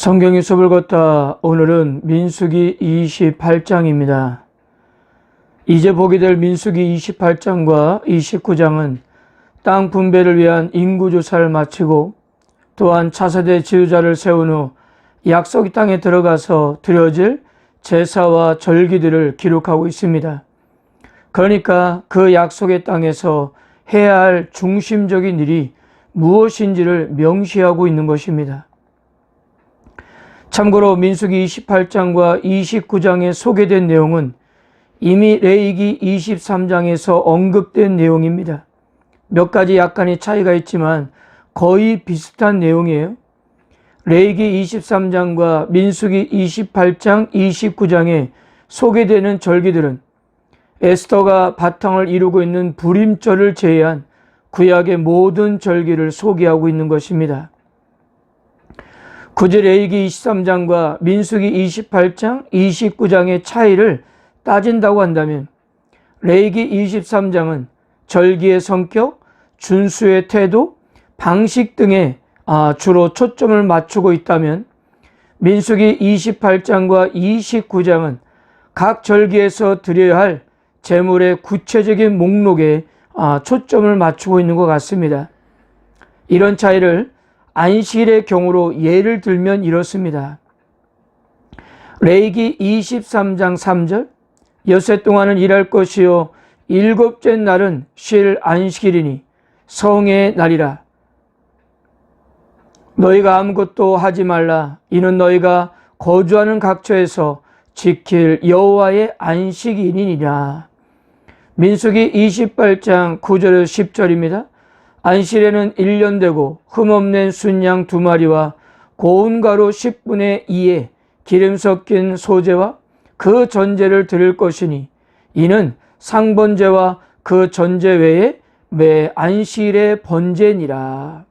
성경의 숲을 걷다. 오늘은 민수기 28장입니다. 이제 보게 될 민수기 28장과 29장은 땅 분배를 위한 인구조사를 마치고 또한 차세대 지도자를 세운 후 약속의 땅에 들어가서 드려질 제사와 절기들을 기록하고 있습니다. 그러니까 그 약속의 땅에서 해야 할 중심적인 일이 무엇인지를 명시하고 있는 것입니다. 참고로 민수기 28장과 29장에 소개된 내용은 이미 레위기 23장에서 언급된 내용입니다. 몇 가지 약간의 차이가 있지만 거의 비슷한 내용이에요. 레위기 23장과 민수기 28장, 29장에 소개되는 절기들은 에스더가 바탕을 이루고 있는 불임절을 제외한 구약의 모든 절기를 소개하고 있는 것입니다. 굳이 레위기 23장과 민수기 28장, 29장의 차이를 따진다고 한다면 레위기 23장은 절기의 성격, 준수의 태도, 방식 등에 주로 초점을 맞추고 있다면 민수기 28장과 29장은 각 절기에서 드려야 할 제물의 구체적인 목록에 초점을 맞추고 있는 것 같습니다. 이런 차이를 안식일의 경우로 예를 들면 이렇습니다. 레위기 23장 3절 엿새 동안은 일할 것이요 일곱째 날은 쉴 안식일이니 성의 날이라. 너희가 아무것도 하지 말라. 이는 너희가 거주하는 각처에서 지킬 여호와의 안식일이니라. 민수기 28장 9절에서 10절입니다. 안식일에는 1년 되고 흠없는 순양 2마리와 고운 가루 10분의 2에 기름 섞인 소제와 그 전제를 드릴 것이니 이는 상번제와 그 전제 외에 매 안식일의 번제니라.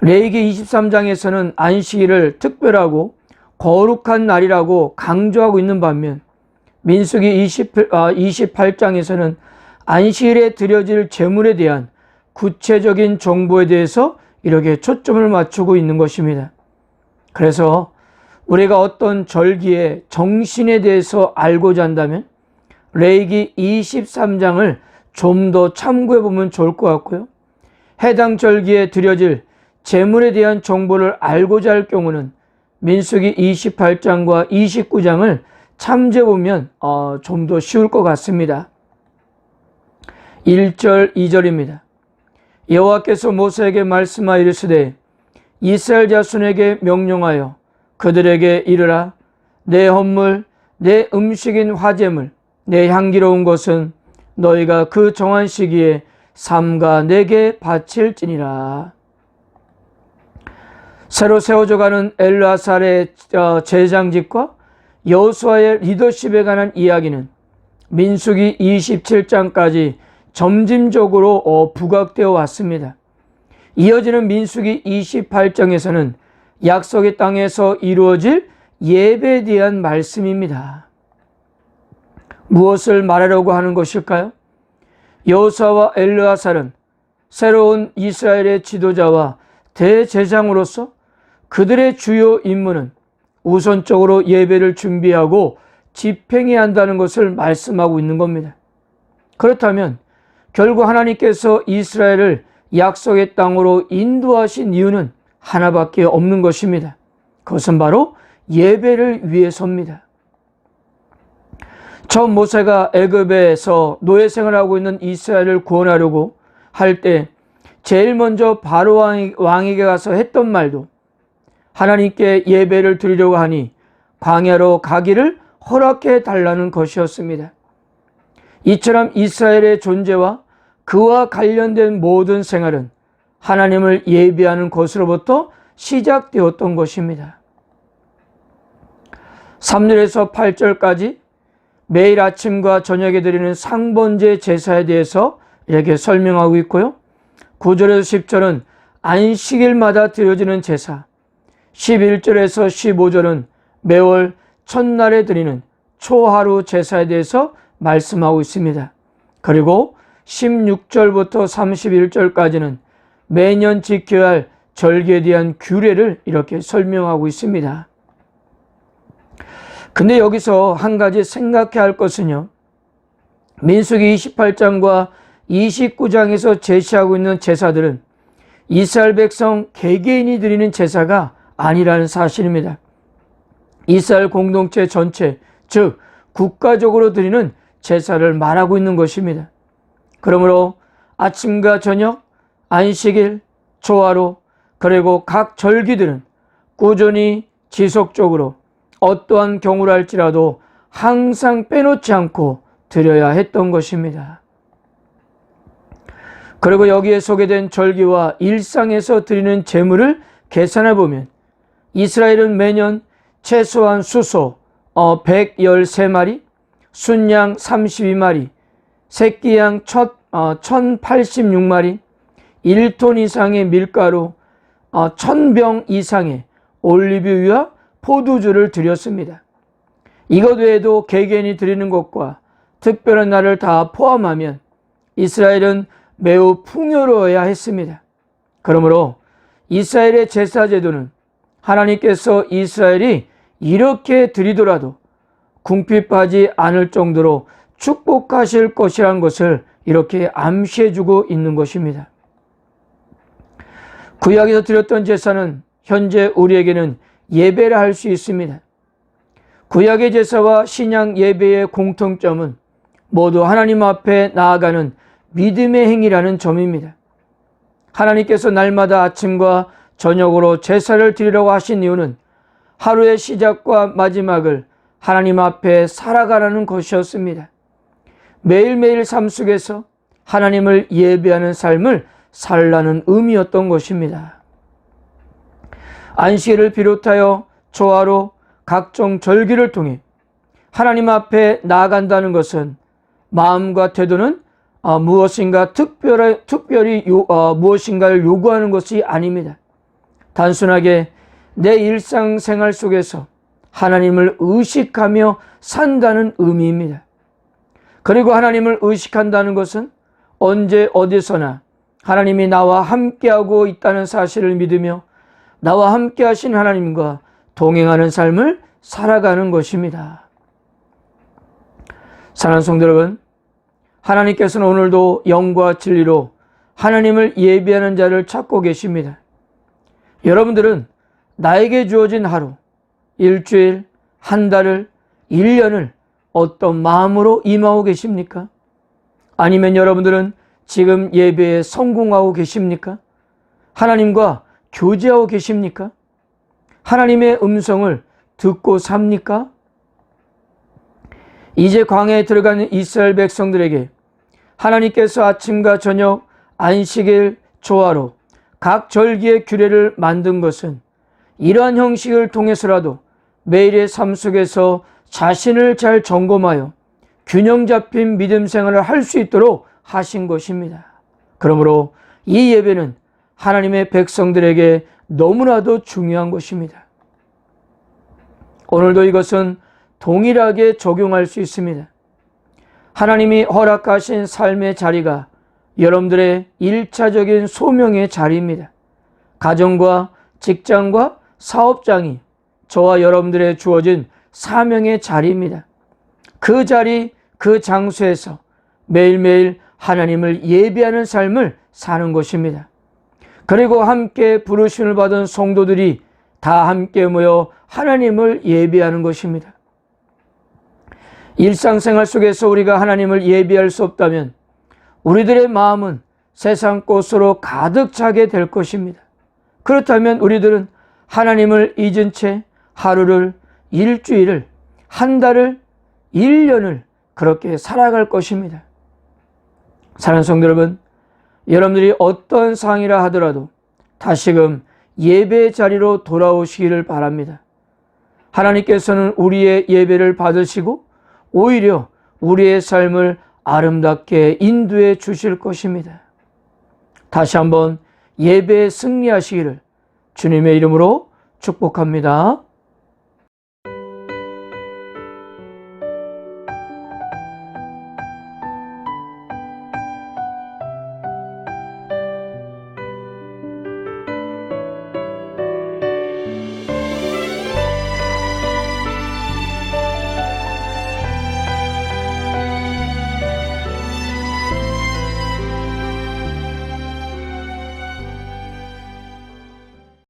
레위기 23장에서는 안식일을 특별하고 거룩한 날이라고 강조하고 있는 반면 민수기 28장에서는 안식일에 드려질 제물에 대한 구체적인 정보에 대해서 이렇게 초점을 맞추고 있는 것입니다. 그래서 우리가 어떤 절기의 정신에 대해서 알고자 한다면 레위기 23장을 좀 더 참고해 보면 좋을 것 같고요. 해당 절기에 드려질 제물에 대한 정보를 알고자 할 경우는 민수기 28장과 29장을 참조해 보면 좀 더 쉬울 것 같습니다. 1절, 2절입니다. 여호와께서 모세에게 말씀하여 이르시되 이스라엘 자손에게 명령하여 그들에게 이르라. 내 헌물, 내 음식인 화제물, 내 향기로운 것은 너희가 그 정한 시기에 삼가 내게 바칠지니라. 새로 세워져 가는 엘르아살의 제장직과 여호수아의 리더십에 관한 이야기는 민수기 27장까지 점진적으로 부각되어 왔습니다. 이어지는 민수기 28장에서는 약속의 땅에서 이루어질 예배에 대한 말씀입니다. 무엇을 말하려고 하는 것일까요? 여호수아와 엘르아살은 새로운 이스라엘의 지도자와 대제사장으로서 그들의 주요 임무는 우선적으로 예배를 준비하고 집행해야 한다는 것을 말씀하고 있는 겁니다. 그렇다면 결국 하나님께서 이스라엘을 약속의 땅으로 인도하신 이유는 하나밖에 없는 것입니다. 그것은 바로 예배를 위해서입니다. 처음 모세가 애굽에서 노예 생활하고 있는 이스라엘을 구원하려고 할 때 제일 먼저 바로 왕에게 가서 했던 말도 하나님께 예배를 드리려고 하니 광야로 가기를 허락해 달라는 것이었습니다. 이처럼 이스라엘의 존재와 그와 관련된 모든 생활은 하나님을 예배하는 것으로부터 시작되었던 것입니다. 3절에서 8절까지 매일 아침과 저녁에 드리는 상번제 제사에 대해서 이렇게 설명하고 있고요. 9절에서 10절은 안식일마다 드려지는 제사, 11절에서 15절은 매월 첫날에 드리는 초하루 제사에 대해서 말씀하고 있습니다. 그리고 16절부터 31절까지는 매년 지켜야 할 절기에 대한 규례를 이렇게 설명하고 있습니다. 근데 여기서 한 가지 생각해야 할 것은요, 민수기 28장과 29장에서 제시하고 있는 제사들은 이스라엘 백성 개개인이 드리는 제사가 아니라는 사실입니다. 이스라엘 공동체 전체, 즉 국가적으로 드리는 제사를 말하고 있는 것입니다. 그러므로 아침과 저녁, 안식일, 조화로, 그리고 각 절기들은 꾸준히 지속적으로 어떠한 경우라 할지라도 항상 빼놓지 않고 드려야 했던 것입니다. 그리고 여기에 소개된 절기와 일상에서 드리는 제물을 계산해 보면 이스라엘은 매년 최소한 수소 113마리, 순양 32마리, 새끼양 1086마리, 1톤 이상의 밀가루, 1000병 이상의 올리브유와 포도주를 드렸습니다. 이것 외에도 개개인이 드리는 것과 특별한 날을 다 포함하면 이스라엘은 매우 풍요로워야 했습니다. 그러므로 이스라엘의 제사 제도는 하나님께서 이스라엘이 이렇게 드리더라도 궁핍하지 않을 정도로 축복하실 것이라는 것을 이렇게 암시해주고 있는 것입니다. 구약에서 드렸던 제사는 현재 우리에게는 예배를 할 수 있습니다. 구약의 제사와 신약 예배의 공통점은 모두 하나님 앞에 나아가는 믿음의 행위라는 점입니다. 하나님께서 날마다 아침과 저녁으로 제사를 드리라고 하신 이유는 하루의 시작과 마지막을 하나님 앞에 살아가라는 것이었습니다. 매일매일 삶 속에서 하나님을 예배하는 삶을 살라는 의미였던 것입니다. 안식일을 비롯하여 조화로 각종 절기를 통해 하나님 앞에 나아간다는 것은 마음과 태도는 무엇인가 특별히 무엇인가를 요구하는 것이 아닙니다. 단순하게 내 일상생활 속에서 하나님을 의식하며 산다는 의미입니다. 그리고 하나님을 의식한다는 것은 언제 어디서나 하나님이 나와 함께하고 있다는 사실을 믿으며 나와 함께 하신 하나님과 동행하는 삶을 살아가는 것입니다. 사랑하는 성도 여러분, 하나님께서는 오늘도 영과 진리로 하나님을 예배하는 자를 찾고 계십니다. 여러분들은 나에게 주어진 하루, 일주일, 한 달을, 1년을 어떤 마음으로 임하고 계십니까? 아니면 여러분들은 지금 예배에 성공하고 계십니까? 하나님과 교제하고 계십니까? 하나님의 음성을 듣고 삽니까? 이제 광야에 들어가는 이스라엘 백성들에게 하나님께서 아침과 저녁, 안식일, 조화로 각 절기의 규례를 만든 것은 이러한 형식을 통해서라도 매일의 삶 속에서 자신을 잘 점검하여 균형 잡힌 믿음 생활을 할 수 있도록 하신 것입니다. 그러므로 이 예배는 하나님의 백성들에게 너무나도 중요한 것입니다. 오늘도 이것은 동일하게 적용할 수 있습니다. 하나님이 허락하신 삶의 자리가 여러분들의 1차적인 소명의 자리입니다. 가정과 직장과 사업장이 저와 여러분들의 주어진 사명의 자리입니다. 그 자리, 그 장소에서 매일매일 하나님을 예배하는 삶을 사는 것입니다. 그리고 함께 부르심을 받은 성도들이 다 함께 모여 하나님을 예배하는 것입니다. 일상생활 속에서 우리가 하나님을 예배할 수 없다면 우리들의 마음은 세상 것으로 가득 차게 될 것입니다. 그렇다면 우리들은 하나님을 잊은 채 하루를, 일주일을, 한 달을, 1년을 그렇게 살아갈 것입니다. 사랑하는 성도 여러분, 여러분들이 어떤 상황이라 하더라도 다시금 예배의 자리로 돌아오시기를 바랍니다. 하나님께서는 우리의 예배를 받으시고 오히려 우리의 삶을 아름답게 인도해 주실 것입니다. 다시 한번 예배에 승리하시기를 주님의 이름으로 축복합니다.